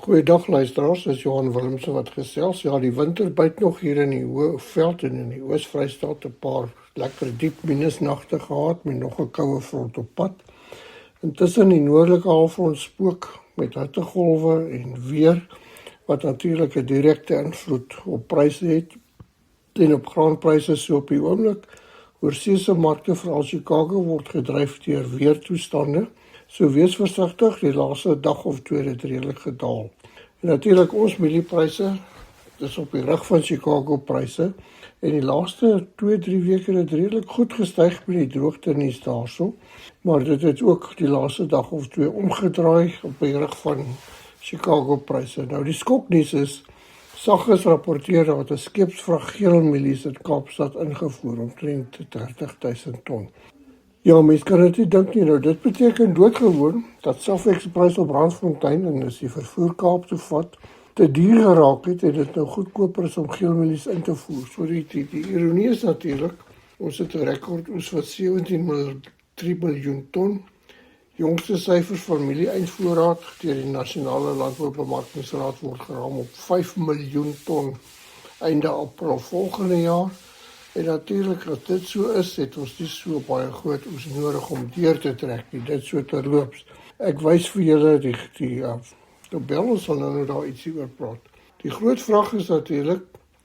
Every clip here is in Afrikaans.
Goeiedag luisteraars, dis Johan Willemse wat gesels. Ja, die winter byt nog hier in die Hoëveld en in die Oos-Vrystaat 'n paar lekker diep minusnagte gehad met nog 'n koue front op pad. Intussen die noordelike halfrond spook met hittegolwe en weer wat natuurlik 'n direkte invloed op pryse het en op graanpryse so op die oomblik. Oorseese markte veral Chicago word gedryf deur weertoestande. So wees versigtig, die laaste dag of twee het redelik gedaal. En natuurlik ons mieliepryse, dis op die rug van Chicago pryse. En die laaste 2-3 weke het redelik goed gestyg met die droogte nuus daarso. Maar dit het ook die laaste dag of twee omgedraai op die rug van Chicago pryse. Nou die skoknuus is, SAGGIS rapporteer dat 'n skeepsvrag geelmielies in Kaapstad ingevoer omtrent 30,000 ton. Ja, mens kan dit nie dink nie. Nou, dit beteken doodgewoon dat Safex se prys op Randfontein en as die vervoer Kaap toe vat, te duur geraak het en dit nou goedkoper is om geelmielies in te voer. So die ironie is natuurlik, ons het 'n rekord oes van 17,3 miljoen ton. Jongste syfers van mielie-eindvoorraad deur die Nasionale Landboubemarkingsraad word geraam op 5 miljoen ton einde April volgende jaar. En natuurlik as dit so is, het ons nie so baie groot oes nodig om deur te trek nie, dit so terloops. Ek wys vir julle die tabel, ons sal nou daar ietsie oor praat. Die groot vraag is natuurlik,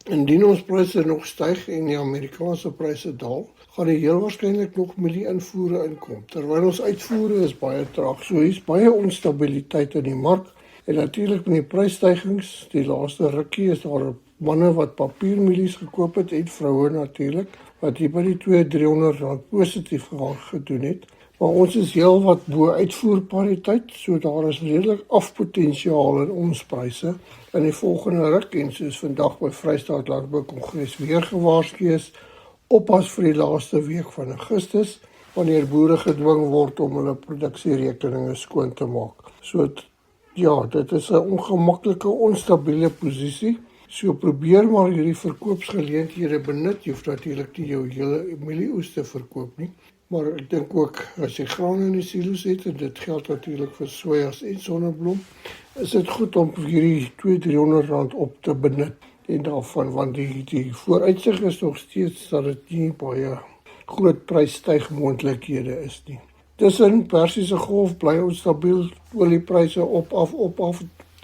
indien ons pryse nog styg en die Amerikaanse pryse daal, gaan die heel waarskynlik nog mielie-invoere inkom, terwyl ons uitvoere is baie traag. So hier's baie onstabiliteit in die mark, en natuurlik met die prysstygings, die laaste rukkie is daar manne wat papiermielies gekoop het en vroue natuurlik, wat hier by die R200-300 positief gedoen het. Maar ons is heel wat bo uitvoerpariteit, so daar is redelik afpotensiaal in ons pryse in die volgende ruk, en soos vandag by Vrystaat Landbou Kongres weer gewaarsku is, oppas vir die laaste week van Augustus, wanneer boere gedwing word om hulle produksierekeninge skoon te maak. So ja, dit is 'n ongemaklike, onstabiele posisie. So probeer maar hierdie verkoopsgeleenthede benut. Jy hoef natuurlik nie jou hele mielieoes te verkoop nie. Maar ek dink ook as jy graan in die silo's het, en dit geld natuurlik vir sojas en sonneblom, is dit goed om hierdie R200-300 op te benut. En daarvan, want die vooruitsig is nog steeds dat dit nie baie groot prysstygmoontlikhede is nie. Tussen Persiese Golf bly onstabiel, oliepryse op, af,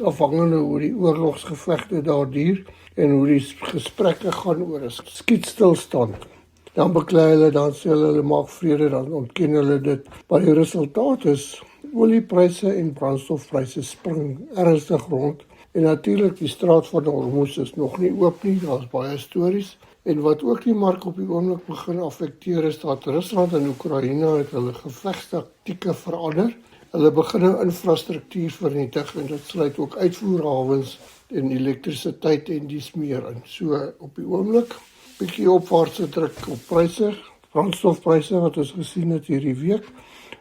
afhangende hoe die oorlogsgevegte daar duur en hoe die gesprekke gaan oor 'n skietstilstand. Dan beklei hulle, dan sê hulle maak vrede, dan ontken hulle dit. Maar die resultaat is, oliepryse en brandstofpryse spring ernstig rond. En natuurlik die straat van Hormuz is nog nie oop nie, daar's baie stories. En wat ook die mark op die oomblik begin affekteer is dat Rusland en Oekraïne het hulle gevegstaktieke verander. Hulle begin nou infrastruktuur vernietig en dit sluit ook uitvoerhawens en elektrisiteit en dies meer in. So op die oomblik bietjie opwaartse druk op pryse, brandstofpryse wat ons gesien het hierdie week.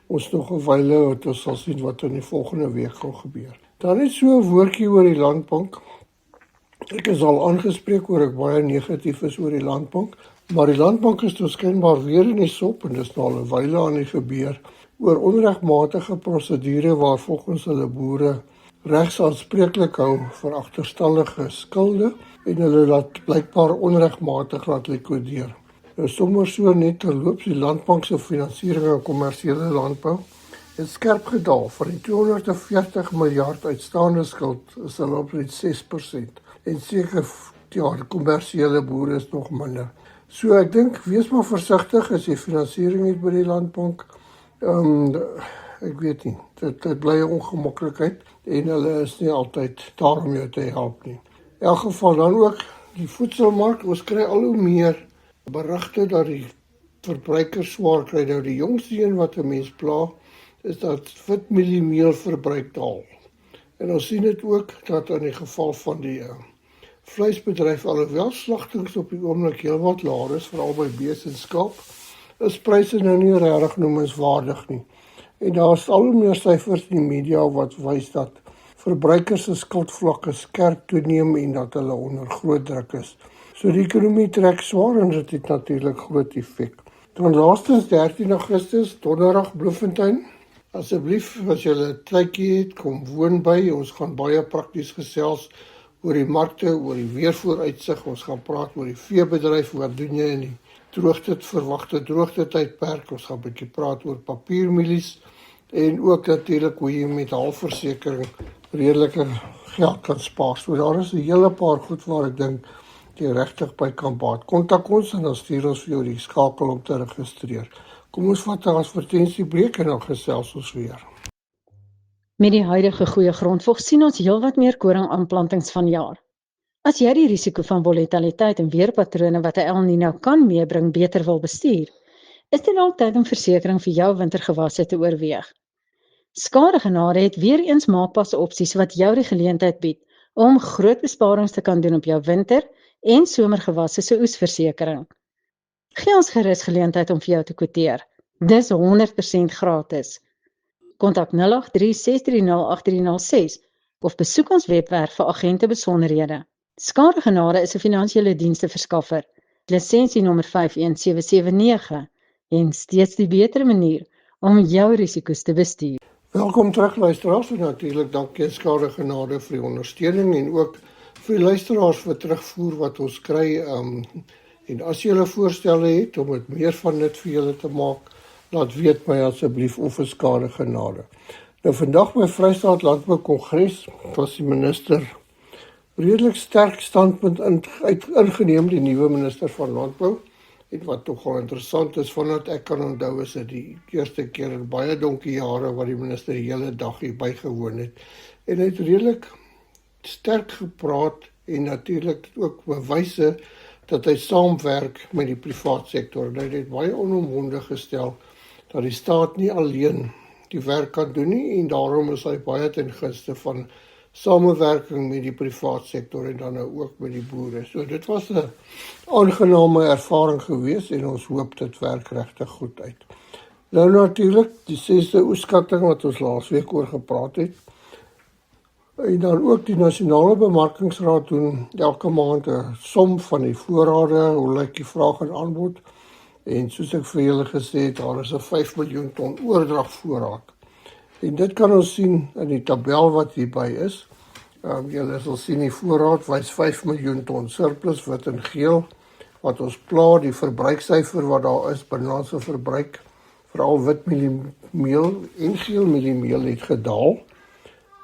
Ons nog 'n wyle wat ons sal sien wat in die volgende week gaan gebeur. Dan is so 'n woordjie oor die Landbank. Ek is al aangespreek oor ek baie negatief is oor die Landbank, maar die Landbank is toeskynbaar weer in die sop en dis nou al 'n wyle aan die gebeur oor onregmatige prosedure waar volgens hulle boere regsaanspreeklik hou vir agterstallige skulde en hulle laat blykbaar onregmatig laat likwideer. Nou sommer so net terloops, die Landbank se finansiering aan kommersiële landbou het skerp gedaal. Van die 240 miljard uitstaande skuld is hulle op net 6%. En seker, ja, die kommersiële boere is nog minder. So ek dink, wees maar versigtig as jy finansiering het by die Landbank. Ek weet nie, dit bly 'n ongemaklikheid en hulle is nie altyd daar om jou te help nie. In elk geval dan ook die voedselmark, ons kry al hoe meer berigte dat die verbruikers swaar kry. Nou die jongste een wat 'n mens pla, is dat witmieliemeelverbruik daal. En ons sien dit ook dat in die geval van die vleisbedryf, alhoewel slagtings op die oomblik heel wat laer is, veral by bees en skaap, is pryse nou nie regtig noemenswaardig nie. En daar is al hoe meer syfers in die media wat wys dat verbruikers se skuldvlakke skerp toeneem en dat hulle onder groot druk is. So die ekonomie trek swaar en dit het natuurlik groot effek. Dan laastens 13 Augustus, donderdag Bloemfontein. Asseblief, as jy 'n tydjie het, kom woon by. Ons gaan baie prakties gesels oor die markte, oor die weervooruitsig. Ons gaan praat oor die veebedryf, wat doen jy in die verwagte droogtetydperk. Ons gaan 'n bietjie praat oor papiermielies en ook natuurlik hoe jy met halfversekering redelike geld kan spaar. So daar is 'n hele paar goed waar ek dink jy regtig by kan baat. Kontak ons en dan stuur ons vir jou die skakel om te registreer. Kom ons vat 'n advertensiebreek en dan gesels ons weer. Met die huidige goeie grondvog sien ons heelwat meer koringaanplantings vanjaar. As jy die risiko van volatiliteit en weerpatrone wat 'n El Niño kan meebring beter wil bestuur, is dit dalk tyd om versekering vir jou wintergewasse te oorweeg. Skadegenade het weer eens maakpas opsies wat jou die geleentheid bied om groot besparings te kan doen op jou winter- en somergewasse se oesversekering. Gee ons gerus geleentheid om vir jou te kwoteer. Dis 100% gratis. Kontak 083-630-8306 of besoek ons webwerf vir agente besonderhede. Skadegenade is 'n finansiële diensteverskaffer, lisensienommer 51779 en steeds die beter manier om jou risiko's te bestuur. Welkom terug luisteraars en natuurlik dankie aan Skadegenade vir die ondersteuning en ook vir die luisteraars vir terugvoer wat ons kry. En as jy julle voorstelle het om dit meer van dit vir julle te maak, laat weet my asseblief of 'n Skadegenade. Nou vandag by Vrystaat Landbou Kongres was die minister redelik sterk standpunt ingeneem, die nuwe minister van Landbou. En wat nogal interessant is, vandat ek kan onthou, is dit die eerste keer in baie donkie jare wat die minister die hele dag hier bygewoon het. En hy het redelik sterk gepraat en natuurlik ook bewyse dat hy saamwerk met die privaat sektor. Hy het baie onomwonde gestel dat die staat nie alleen die werk kan doen nie en daarom is hy baie ten gunste van samewerking met die privaat sektor en dan nou ook met die boere. So dit was 'n aangename ervaring geweest en ons hoop dit werk regtig goed uit. Nou natuurlik die 6de oeskatting wat ons laasweek oor gepraat het. En dan ook die Nasionale Bemarkingsraad doen elke maand 'n som van die voorrade, hoe lyk die vraag en aanbod. En soos ek vir julle gesê het, daar is 'n 5 miljoen ton oordragvoorraad. En dit kan ons sien in die tabel wat hierby is. Julle sal sien die voorraad wys 5 miljoen ton surplus wit en geel. Wat ons pla, die verbruiksyfer wat daar is, binnelandse verbruik, veral wit mieliemeel en geel mieliemeel het gedaal.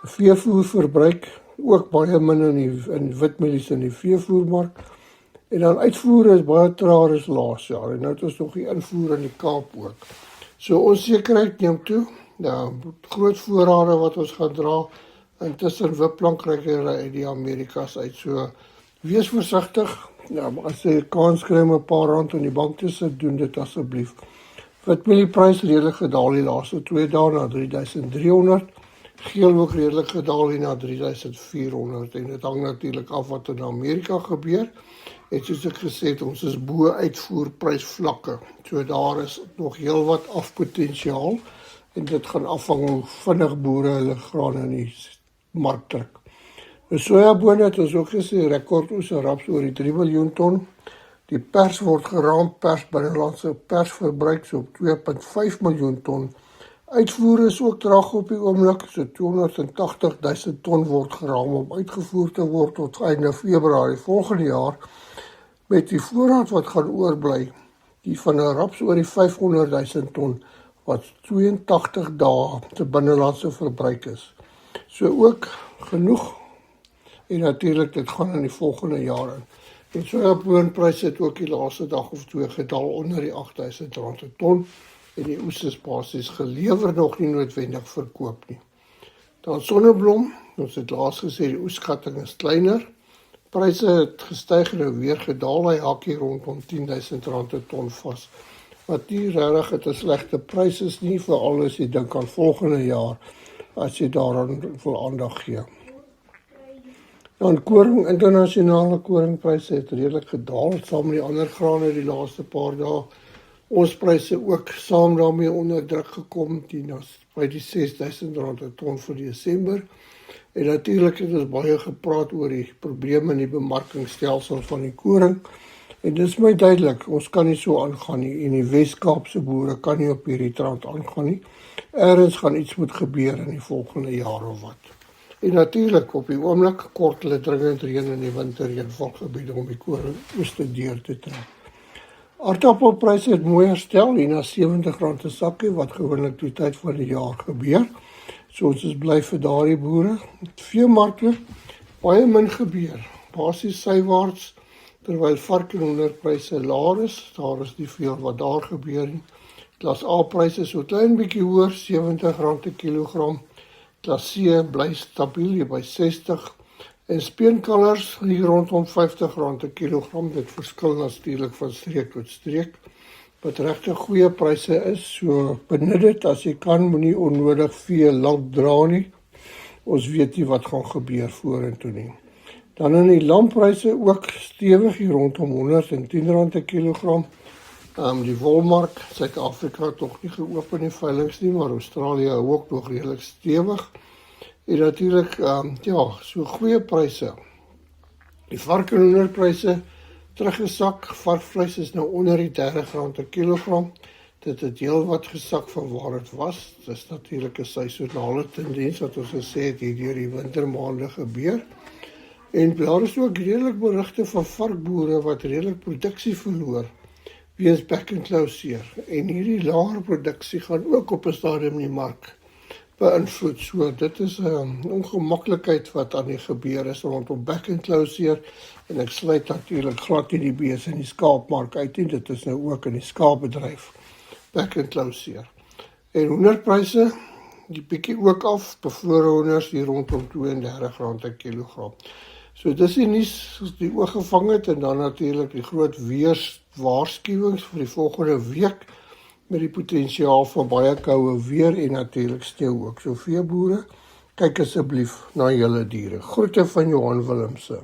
Veevoerverbruik ook baie min in witmielies in die veevoermark. En dan uitvoere is baie traag as laas jaar. En nou het ons nog die invoer in die Kaap ook. So onsekerheid neem toe. Groot voorrade wat ons gaan dra. Intussen wipplankkrygery uit die Amerikas uit. So wees versigtig. As jy 'n kans kry om 'n paar rand in die bank te sit, doen dit asseblief. Witmielieprys redelik gedaal die laaste 2 dae na 3300. Geel ook redelik gedaal hier na 3400 en dit hang natuurlik af wat in Amerika gebeur. En soos ek gesê het, ons is bo uitvoerprysvlakke. So daar is nog heelwat afpotensiaal en dit gaan afhang hoe vinnig boere hulle graan in die mark trek. Die sojabone het ons ook gesê rekordoes en raps oor die 3 miljoen ton. Die pers word geraam, binnelandse persverbruik so op 2,5 miljoen ton. Uitvoere is ook traag op die oomblik, so 280 000 ton word geraam om uitgevoer te word tot einde Februarie volgende jaar, met die voorraad wat gaan oorbly, die van 'n raps oor die 500 000 ton, wat 82 dae te binnelandse verbruik is. So ook genoeg, en natuurlik dit gaan in die volgende jare. En sojaboonpryse het ook die laaste dag of 2 gedaal onder die R8000 per ton, en die oes is basies gelewer, nog nie noodwendig verkoop nie. Dan sonneblom, ons het laas gesê die oeskatting is kleiner. Pryse het gestyg en weer gedaal, hy hak hier rondom R10.000 per ton vas. Wat nie regtig het 'n slegte prys is nie, veral as jy dink aan volgende jaar, as jy daaraan wil aandag gee. Dan koring, internasionale koringpryse het redelik gedaal, saam met die ander grane die laaste paar dae. Ons pryse ook saam daarmee onder druk gekom, by die R6.000 per ton vir Desember. En natuurlik het ons baie gepraat oor die probleme in die bemarkingsstelsel van die koring. En dis my duidelik, ons kan nie so aangaan nie en die Wes-Kaapse boere kan nie op hierdie trant aangaan nie. Ergens gaan iets moet gebeur in die volgende jaar of wat. En natuurlik op die oomblik kort hulle dringend reën in die winterreënvalgebiede om die koring ooste deur te trek. Aardappelpryse het mooi herstel hier na R70 'n sakkie wat gewoonlik die tyd van die jaar gebeur. So ons is bly vir daardie boere. Veemarkte baie min gebeur. Basies sywaarts terwyl vark en hoenderpryse laer is. Daar is nie veel wat daar gebeur nie. Klas A pryse so klein bietjie hoër, R70 'n kilogram. Klas C bly stabiel hier by 60 en speenkalvers hier rondom R50 'n kilogram. Dit verskil natuurlik van streek tot streek. Wat regtig goeie pryse is, so benut dit as jy kan, moenie onnodig vee lank dra nie. Ons weet nie wat gaan gebeur vorentoe nie. Dan in die lampryse ook stewig hier rondom R110 'n kilogram. Die wolmark, Suid-Afrika tog nie geopen die veilings nie, maar Australië ook nog redelik stewig. En natuurlik, so goeie pryse. Die vark en hoenderpryse teruggesak, varkvleis is nou onder die R30 'n kilogram. Dit het heel wat gesak van waar dit was. Dit is natuurlik 'n seisonale tendens wat ons gesê het hier deur die wintermaande gebeur. En daar is ook redelik berigte van varkboere wat redelik produksie verloor weens back and closure. En hierdie laer produksie gaan ook op 'n stadium die mark beïnvloed. So dit is 'n ongemaklikheid wat aan die gebeur is rondom back and closure. En ek sluit natuurlik glad nie die bees in die skaapmark uit nie. Dit is nou ook in die skaapbedryf back and closure. En hoenderpryse die bietjie ook af, bevrore hoenders hier rondom R32 'n kilogram. So dis die nuus wat die oog gevang het en dan natuurlik die groot weerswaarskuwings vir die volgende week met die potensiaal vir baie koue weer en natuurlik sneeu ook. So veeboere, kyk asseblief na julle diere. Groete van Johan Willemse.